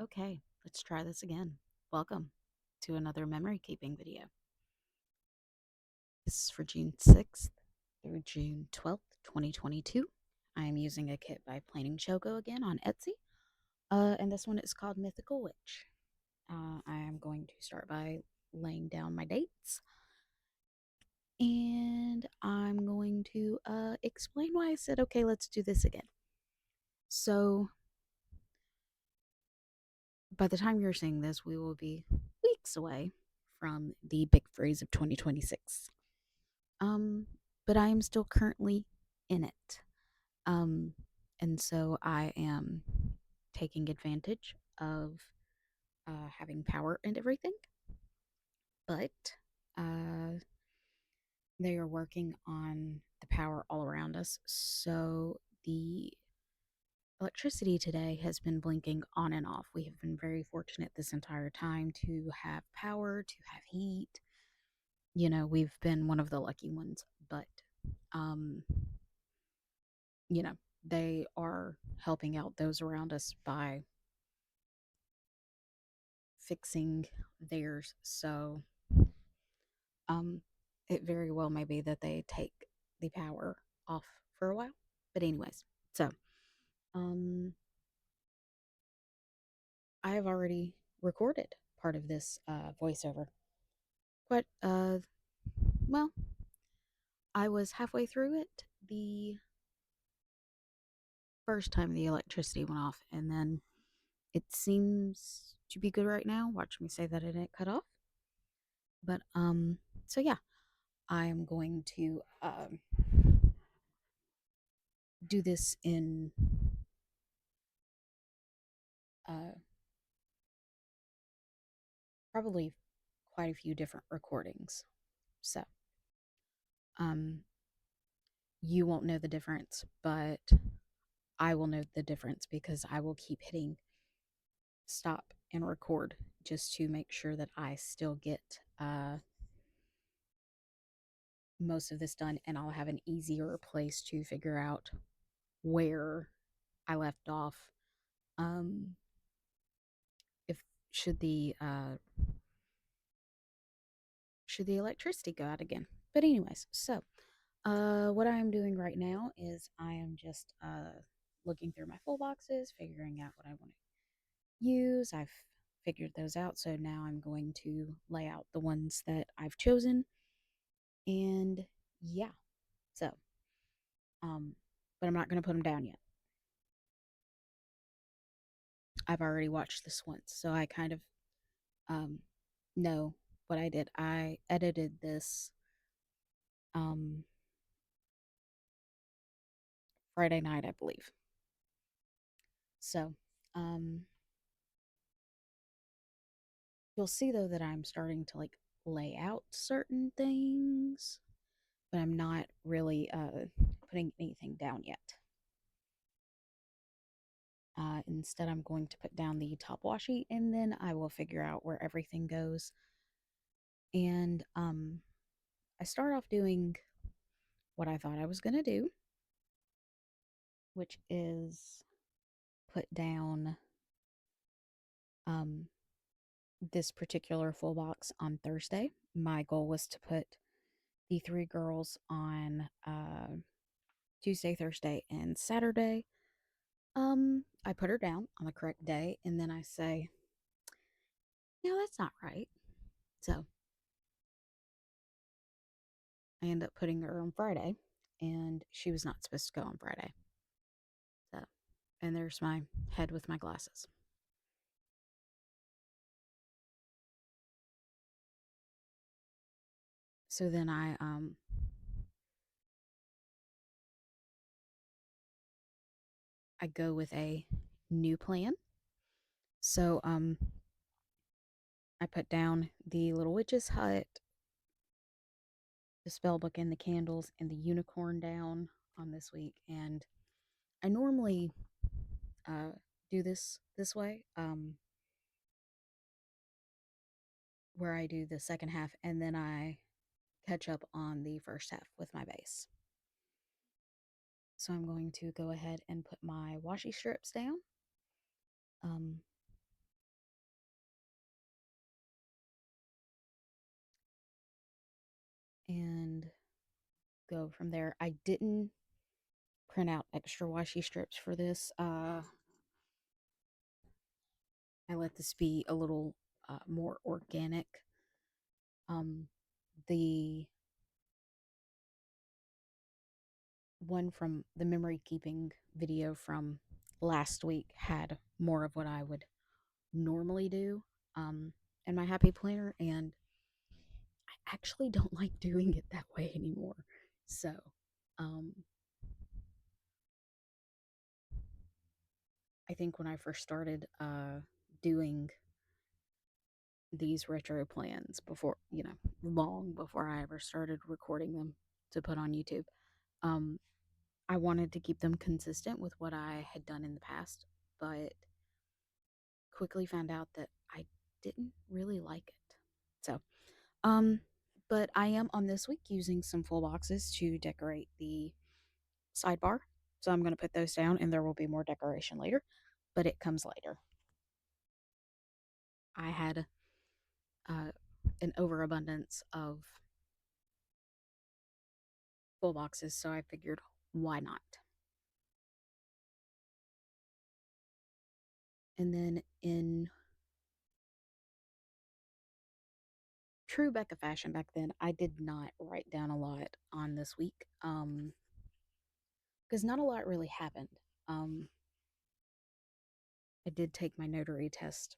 Okay, let's try this again. Welcome to another memory keeping video. This is for June 6th through June 12th, 2022. I am using a kit by Planning Choco again on Etsy, and this one is called Mythical Witch. I am going to start by laying down my dates, and I'm going to explain why I said, okay, let's do this again. So, by the time you're seeing this, we will be weeks away from the big freeze of 2026. Um, but I am still currently in it. Um, and so I am taking advantage of having power and everything. But uh, they are working on the power all around us. So the electricity today has been blinking on and off. We have been very fortunate this entire time to have power, to have heat. We've been one of the lucky ones, but um you know, they are helping out those around us by fixing theirs. So, um, it very well may be that they take the power off for a while. But anyways, so um, I have already recorded part of this voiceover. But well, I was halfway through it the first time the electricity went off, and then it seems to be good right now. Watch me say that it didn't cut off. But so yeah, I am going to do this in uh, probably quite a few different recordings. So um, you won't know the difference, but I will know the difference because I will keep hitting stop and record just to make sure that I still get most of this done, and I'll have an easier place to figure out where I left off. Um, if should the uh, should the electricity go out again? But anyways, so what I am doing right now is I am just looking through my full boxes, figuring out what I want to use. I've figured those out, so now I'm going to lay out the ones that I've chosen, and yeah, so um, but I'm not going to put them down yet. I've already watched this once, so I kind of um know what I did. I edited this um Friday night, I believe. So um you'll see though that I'm starting to like lay out certain things, but I'm not really putting anything down yet. Instead, I'm going to put down the top washi, and then I will figure out where everything goes. And I start off doing what I thought I was going to do, which is put down um, this particular full box on Thursday. My goal was to put the three girls on Tuesday, Thursday, and Saturday. I put her down on the correct day, and then I say, no, that's not right. So I end up putting her on Friday, and she was not supposed to go on Friday. So, and there's my head with my glasses. So then I go with a new plan. So I put down the little witch's hut, the spell book, and the candles, and the unicorn down on this week. And I normally uh, do this way, where I do the second half and then I catch up on the first half with my base. So I'm going to go ahead and put my washi strips down. Um, go from there. I didn't print out extra washi strips for this. I let this be a little more organic. Um, the one from the memory keeping video from last week had more of what I would normally do in my happy planner, and I actually don't like doing it that way anymore. So, um, I think when I first started doing these retro plans before, long before I ever started recording them to put on YouTube, um, I wanted to keep them consistent with what I had done in the past, but quickly found out that I didn't really like it. So, um, but I am on this week using some full boxes to decorate the sidebar. So I'm going to put those down and there will be more decoration later, but it comes later. I had uh, an overabundance of full boxes, so I figured why not? And then in true Becca fashion back then, I did not write down a lot on this week because not a lot really happened. Um, I did take my notary test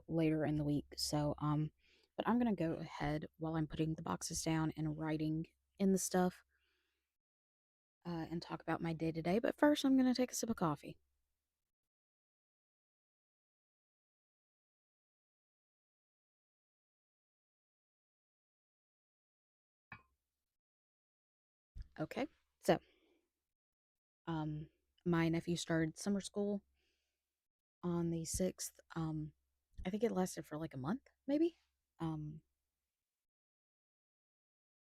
later in the week. But I'm gonna go ahead while I'm putting the boxes down and writing in the stuff and talk about my day to day. But first, I'm gonna take a sip of coffee. Okay, so um, my nephew started summer school on the 6th. I think it lasted for like a month, maybe. Um,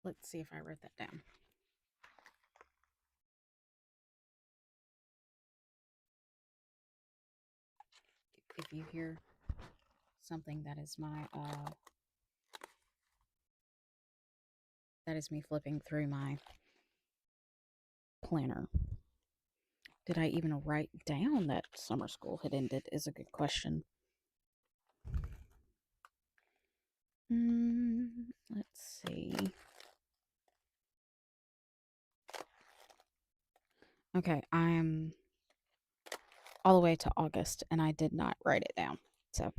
let's see if I wrote that down. If you hear something, that is me flipping through my planner. Did I even write down that summer school had ended? Is a good question. Let's see. Okay, I'm all the way to August and I did not write it down. So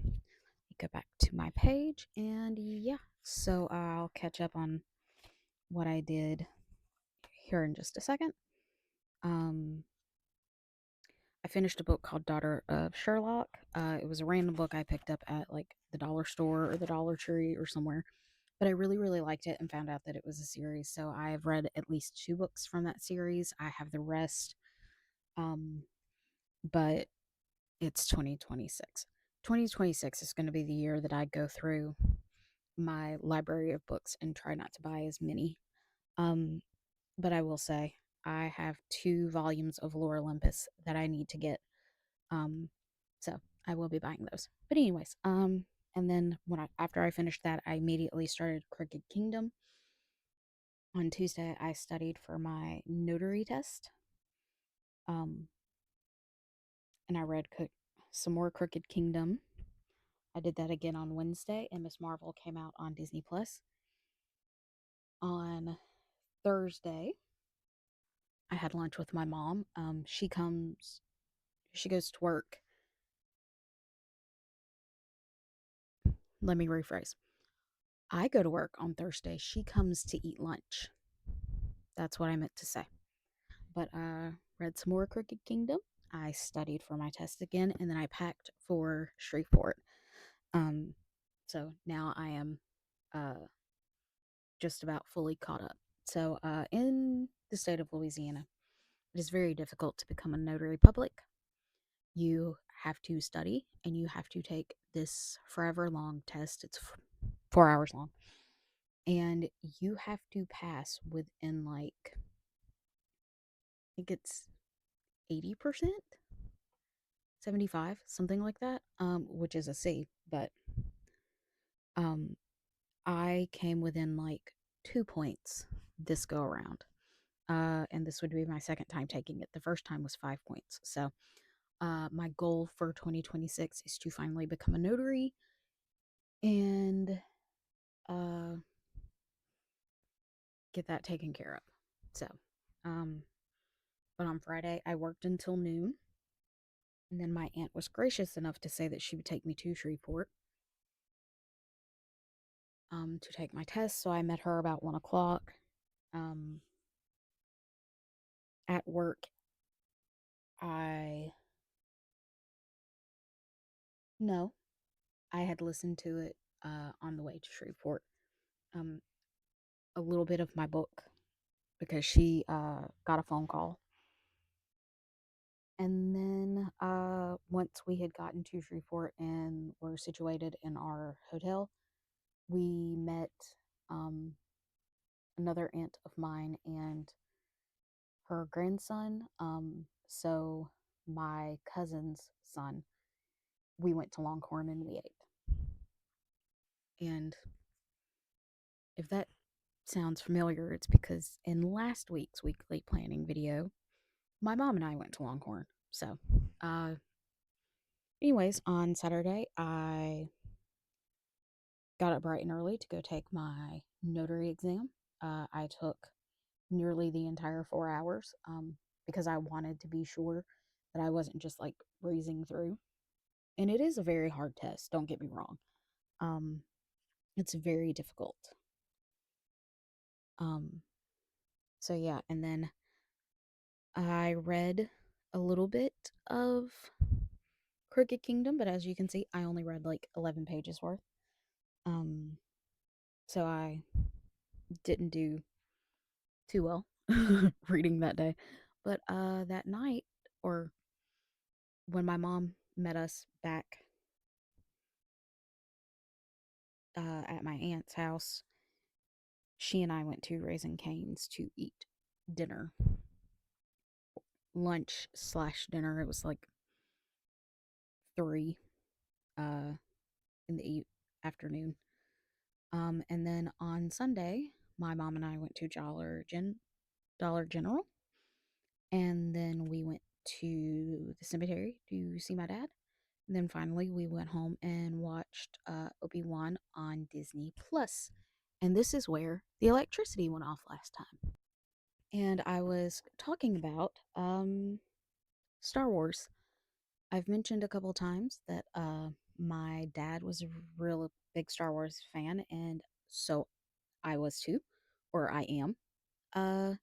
go back to my page and yeah, so I'll catch up on what I did here in just a second. Um, I finished a book called Daughter of Sherlock. It was a random book I picked up at like the dollar store or the Dollar Tree or somewhere. But I really, really liked it and found out that it was a series. So I have read at least two books from that series. I have the rest. Um, but it's 2026. 2026 is going to be the year that I go through my library of books and try not to buy as many. Um, but I will say I have two volumes of Lore Olympus that I need to get. Um, so I will be buying those. But anyways, and then after I finished that, I immediately started Crooked Kingdom. On Tuesday, I studied for my notary test. Um, and I read some more Crooked Kingdom. I did that again on Wednesday, and Miss Marvel came out on Disney Plus. On Thursday, I had lunch with my mom. She goes to work. Let me rephrase. I go to work on Thursday. She comes to eat lunch. That's what I meant to say. But I read some more Crooked Kingdom. I studied for my test again, and then I packed for Shreveport. Um, so now I am just about fully caught up. So, in the state of Louisiana, it is very difficult to become a notary public. You have to study and you have to take this forever long test. It's 4 hours long. And you have to pass within like, I think it's 80%, 75, something like that, which is a C. But um, I came within like 2 points this go around. And this would be my second time taking it. The first time was 5 points. So, my goal for 2026 is to finally become a notary and uh, get that taken care of. So, um, but on Friday, I worked until noon. And then my aunt was gracious enough to say that she would take me to Shreveport to take my test. So I met her about 1 o'clock. Um, at work, I no, I had listened to it on the way to Shreveport. Um, a little bit of my book because she got a phone call. And then once we had gotten to Shreveport and were situated in our hotel, we met um, another aunt of mine and her grandson. So my cousin's son, we went to Longhorn and we ate. And if that sounds familiar, it's because in last week's weekly planning video, my mom and I went to Longhorn. So, uh, anyways, on Saturday, I got up bright and early to go take my notary exam. I took nearly the entire 4 hours because I wanted to be sure that I wasn't just like breezing through. And it is a very hard test, don't get me wrong. Um, it's very difficult. Um, so yeah, and then I read a little bit of Crooked Kingdom, but as you can see, I only read like 11 pages worth. Um, so I didn't do too well reading that day. But that night, or when my mom met us back at my aunt's house, she and I went to Raising Cane's to eat dinner, lunch slash dinner. It was like 3 uh, in the afternoon. And then on Sunday, my mom and I went to Dollar General, and then we went to the cemetery to see my dad. And then finally, we went home and watched Obi-Wan on Disney Plus. And this is where the electricity went off last time. And I was talking about Star Wars. I've mentioned a couple times that my dad was a real big Star Wars fan, and so I was too, or I am. Uh,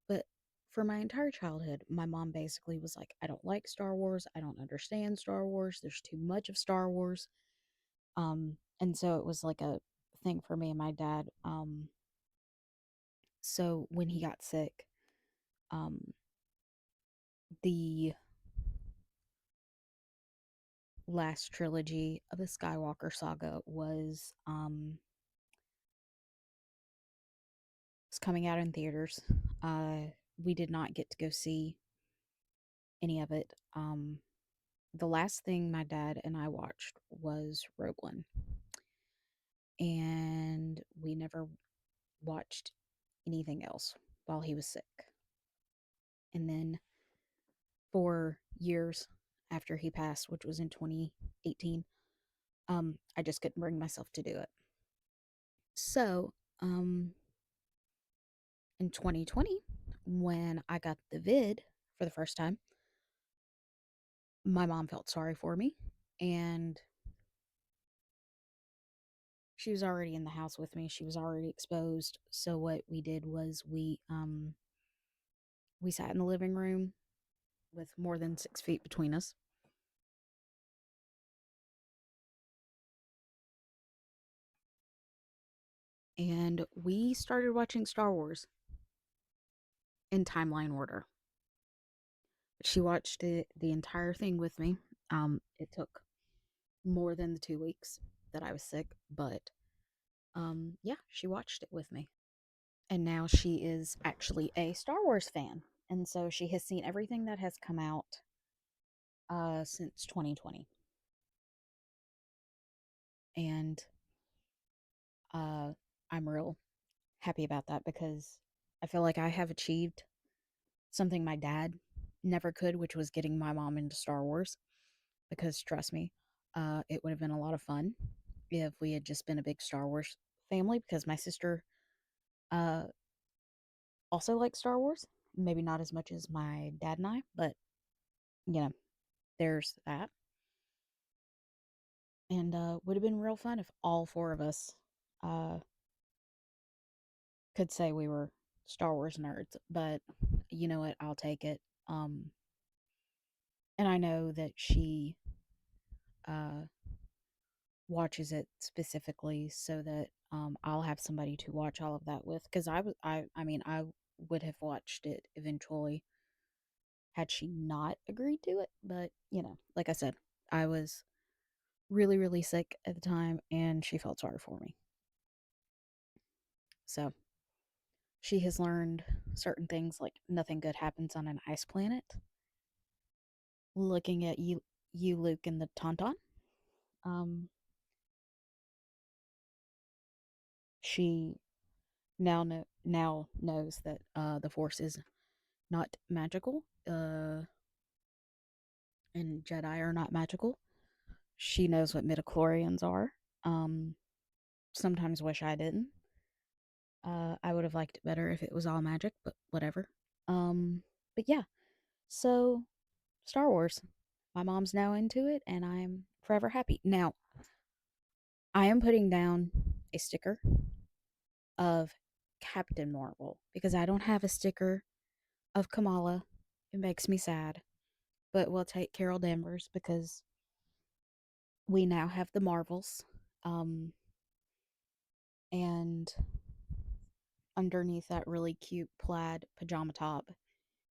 but for my entire childhood, my mom basically was like, I don't like Star Wars. I don't understand Star Wars. There's too much of Star Wars. And so it was like a thing for me and my dad. So when he got sick, um, the last trilogy of the Skywalker saga was coming out in theaters. We did not get to go see any of it. The last thing my dad and I watched was Rogue One, and we never watched anything else while he was sick. And then for years after he passed, which was in 2018, I just couldn't bring myself to do it. So, in 2020, when I got the vid for the first time, my mom felt sorry for me, and she was already in the house with me. She was already exposed. So what we did was we sat in the living room with more than 6 feet between us, and we started watching Star Wars in timeline order. She watched the entire thing with me. It took more than the 2 weeks that I was sick, but yeah, she watched it with me. And now she is actually a Star Wars fan. And so she has seen everything that has come out since 2020. And uh, I'm real happy about that because I feel like I have achieved something my dad never could, which was getting my mom into Star Wars. Because trust me, it would have been a lot of fun if we had just been a big Star Wars family. Because my sister uh, also likes Star Wars, maybe not as much as my dad and I, but you know, there's that. And would have been real fun if all four of us uh, could say we were Star Wars nerds. But you know what? I'll take it. Um, and I know that she uh, watches it specifically so that I'll have somebody to watch all of that with. Because I mean, I would have watched it eventually had she not agreed to it. But like I said, I was really, really sick at the time, and she felt sorry for me. So she has learned certain things like nothing good happens on an ice planet. Looking at you, Luke, and the Tauntaun. Um, she now knows that the Force is not magical. And Jedi are not magical. She knows what midichlorians are. Um, Sometimes wish I didn't. I would have liked it better if it was all magic, but whatever. Um, but yeah, so Star Wars. My mom's now into it, and I'm forever happy. Now, I am putting down a sticker of Captain Marvel because I don't have a sticker of Kamala. It makes me sad, but we'll take Carol Danvers because we now have the Marvels. Um, and underneath that really cute plaid pajama top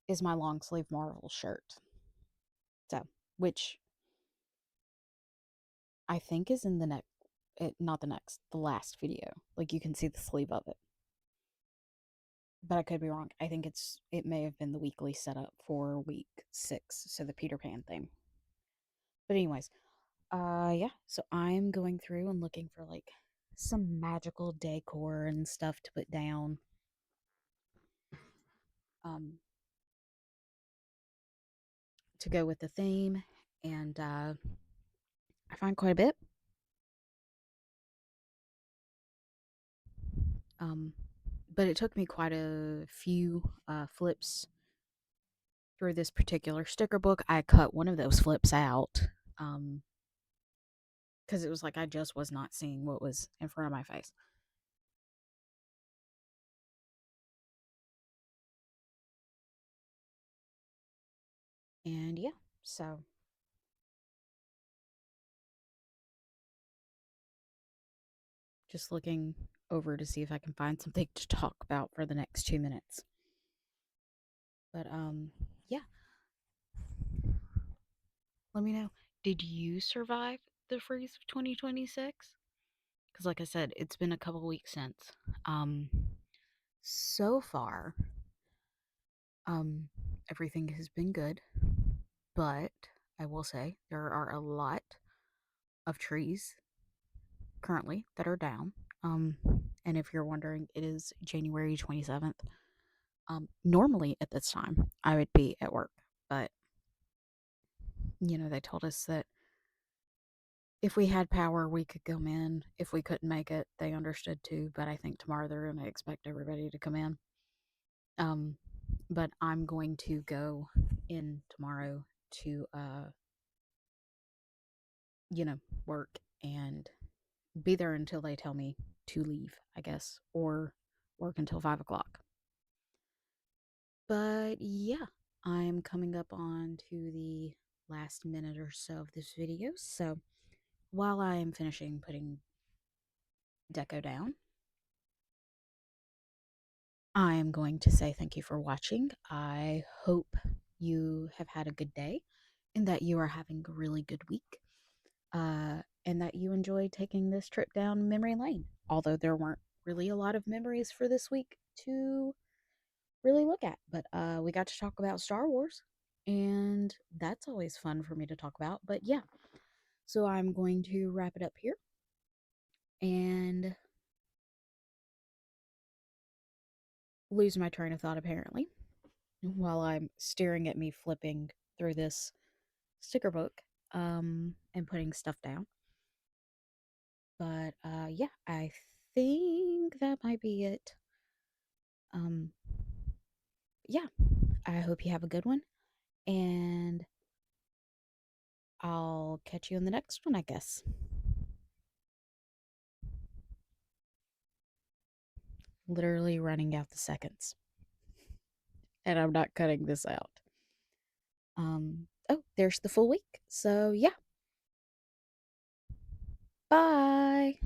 is my long sleeve Marvel shirt. So, which I think is in the next, not the next, the last video. Like you can see the sleeve of it, but I could be wrong. I think it may have been the weekly setup for week 6, so the Peter Pan thing. But anyways, yeah. So I'm going through and looking for like some magical decor and stuff to put down. Um, to go with the theme, and I find quite a bit. Um, but it took me quite a few flips through this particular sticker book. I cut one of those flips out because it was like I just was not seeing what was in front of my face. And yeah, so just looking over to see if I can find something to talk about for the next 2 minutes. But yeah, let me know. Did you survive the freeze of 2026? Because, like I said, it's been a couple weeks since. Um, so far, um, everything has been good, but I will say there are a lot of trees currently that are down. Um, and if you're wondering, it is January 27th. Normally at this time, I would be at work, but they told us that if we had power, we could come in. If we couldn't make it, they understood too. But I think tomorrow they're going to expect everybody to come in. Um, but I'm going to go in tomorrow to you know, work and be there until they tell me to leave, I guess, or work until 5 o'clock. But yeah, I'm coming up on to the last minute or so of this video. So while I am finishing putting deco down, I am going to say thank you for watching. I hope you have had a good day and that you are having a really good week. And that you enjoyed taking this trip down memory lane. Although there weren't really a lot of memories for this week to really look at, but we got to talk about Star Wars, and that's always fun for me to talk about. But yeah, so I'm going to wrap it up here, and lose my train of thought apparently while I'm staring at me flipping through this sticker book and putting stuff down. But yeah, I think that might be it. Um yeah, I hope you have a good one and I'll catch you in the next one, I guess. Literally running out the seconds. And I'm not cutting this out. Oh, there's the full week. So, yeah. Bye.